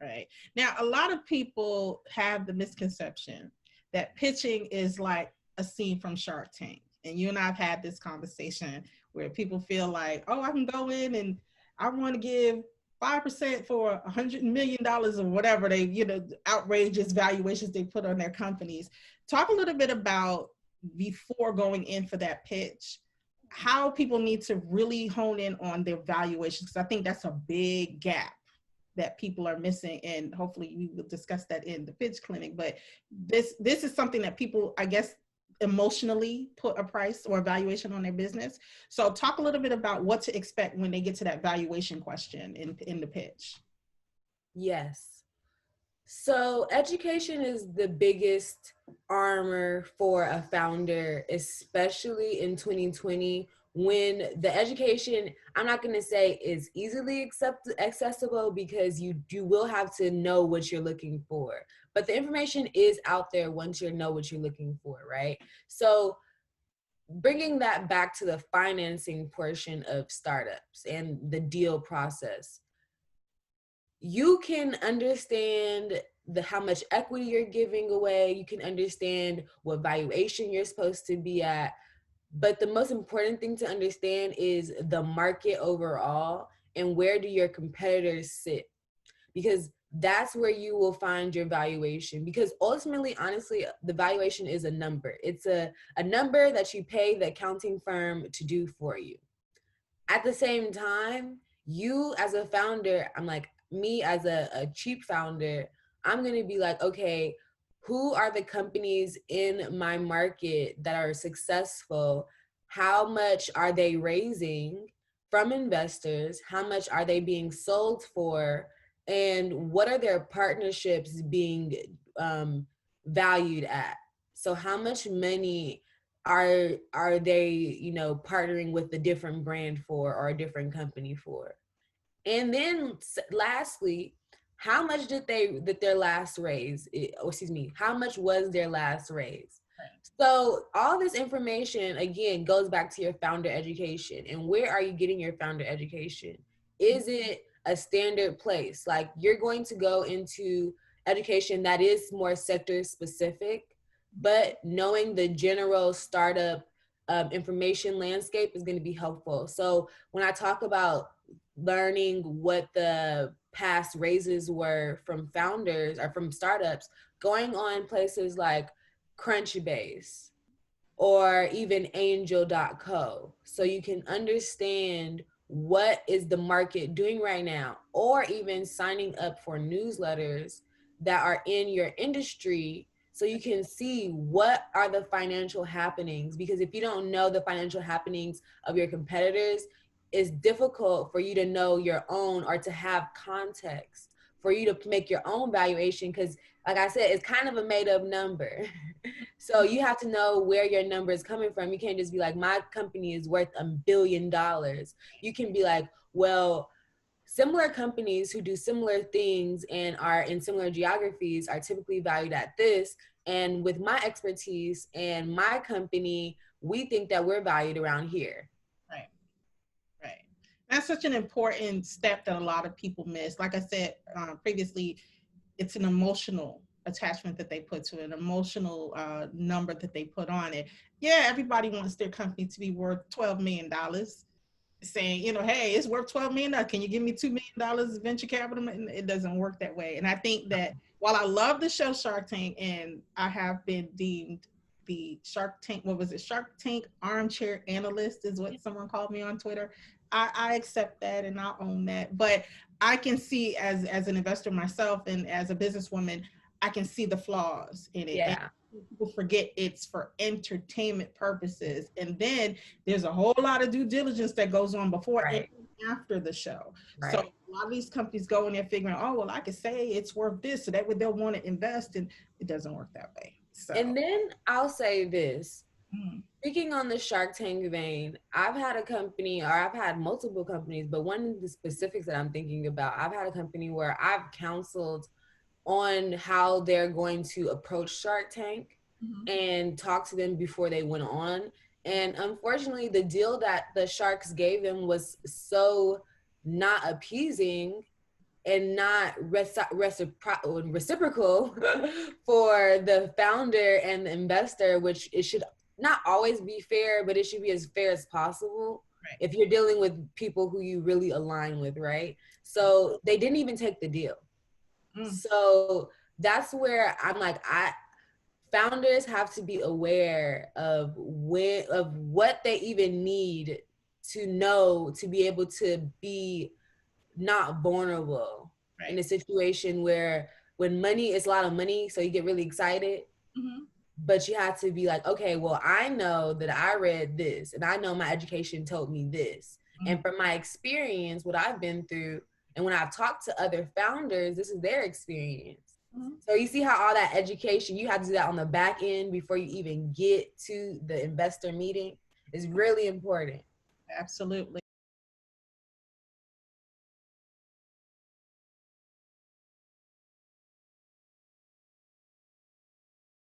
Right. Now, a lot of people have the misconception that pitching is like a scene from Shark Tank. And you and I have had this conversation where people feel like, oh, I can go in and I want to give 5% for $100 million or whatever they, outrageous valuations they put on their companies. Talk a little bit about before going in for that pitch, how people need to really hone in on their valuations. Because I think that's a big gap that people are missing, and hopefully we will discuss that in the pitch clinic. But this is something that people, I guess, emotionally put a price or evaluation on their business. So talk a little bit about what to expect when they get to that valuation question in the pitch. Yes. So education is the biggest armor for a founder, especially in 2020, when the education, I'm not going to say is easily accessible, because you will have to know what you're looking for. But the information is out there once you know what you're looking for, right? So bringing that back to the financing portion of startups and the deal process, you can understand how much equity you're giving away. You can understand what valuation you're supposed to be at. But the most important thing to understand is the market overall, and where do your competitors sit? Because that's where you will find your valuation. Because ultimately, honestly, the valuation is a number. It's a number that you pay the accounting firm to do for you. At the same time, you as a founder, I'm like, me as a cheap founder, I'm going to be like, okay, who are the companies in my market that are successful? How much are they raising from investors? How much are they being sold for? And what are their partnerships being valued at? So how much money are they, partnering with a different brand for, or a different company for? And then lastly, how much did their last raise? How much was their last raise? So all this information, again, goes back to your founder education. And where are you getting your founder education? Is it a standard place? Like, you're going to go into education that is more sector specific, but knowing the general startup information landscape is going to be helpful. So when I talk about learning what the past raises were from founders or from startups, going on places like Crunchbase or even angel.co, so you can understand what is the market doing right now, or even signing up for newsletters that are in your industry, so you can see what are the financial happenings. Because if you don't know the financial happenings of your competitors, it's difficult for you to know your own, or to have context for you to make your own valuation. Because like I said, it's kind of a made up number. So you have to know where your number is coming from. You can't just be like, my company is worth $1 billion. You can be like, well, similar companies who do similar things and are in similar geographies are typically valued at this. And with my expertise and my company, we think that we're valued around here. Right. Right. That's such an important step that a lot of people miss. Like I said previously, it's an emotional attachment that they put to it, an emotional number that they put on it. Yeah, everybody wants their company to be worth $12 million, saying, hey, it's worth $12 million. Can you give me $2 million venture capital? And it doesn't work that way. And I think that while I love the show Shark Tank, and I have been deemed the Shark Tank, what was it? Shark Tank armchair analyst is what someone called me on Twitter. I accept that and I'll own that. But I can see as an investor myself and as a businesswoman, I can see the flaws in it. Yeah. And people forget it's for entertainment purposes. And then there's a whole lot of due diligence that goes on before and after the show. Right. So a lot of these companies go in there figuring, oh, well, I could say it's worth this, so that way they'll want to invest, and it doesn't work that way. So. And then I'll say this. Speaking on the Shark Tank vein, I've had a company, or I've had multiple companies, but one of the specifics that I'm thinking about, I've had a company where I've counseled on how they're going to approach Shark Tank and talk to them before they went on. And unfortunately, the deal that the Sharks gave them was so not appeasing. and not reciprocal for the founder and the investor, which it should not always be fair, but it should be as fair as possible. Right. If you're dealing with people who you really align with, right? So they didn't even take the deal. So that's where I'm like, founders have to be aware of what they even need to know to be able to be not vulnerable in a situation where when money is a lot of money, so you get really excited, but you have to be like, okay, well, I know that I read this and I know my education told me this. And from my experience, what I've been through, and when I've talked to other founders, this is their experience. So you see how all that education, you have to do that on the back end before you even get to the investor meeting, is really important. Absolutely.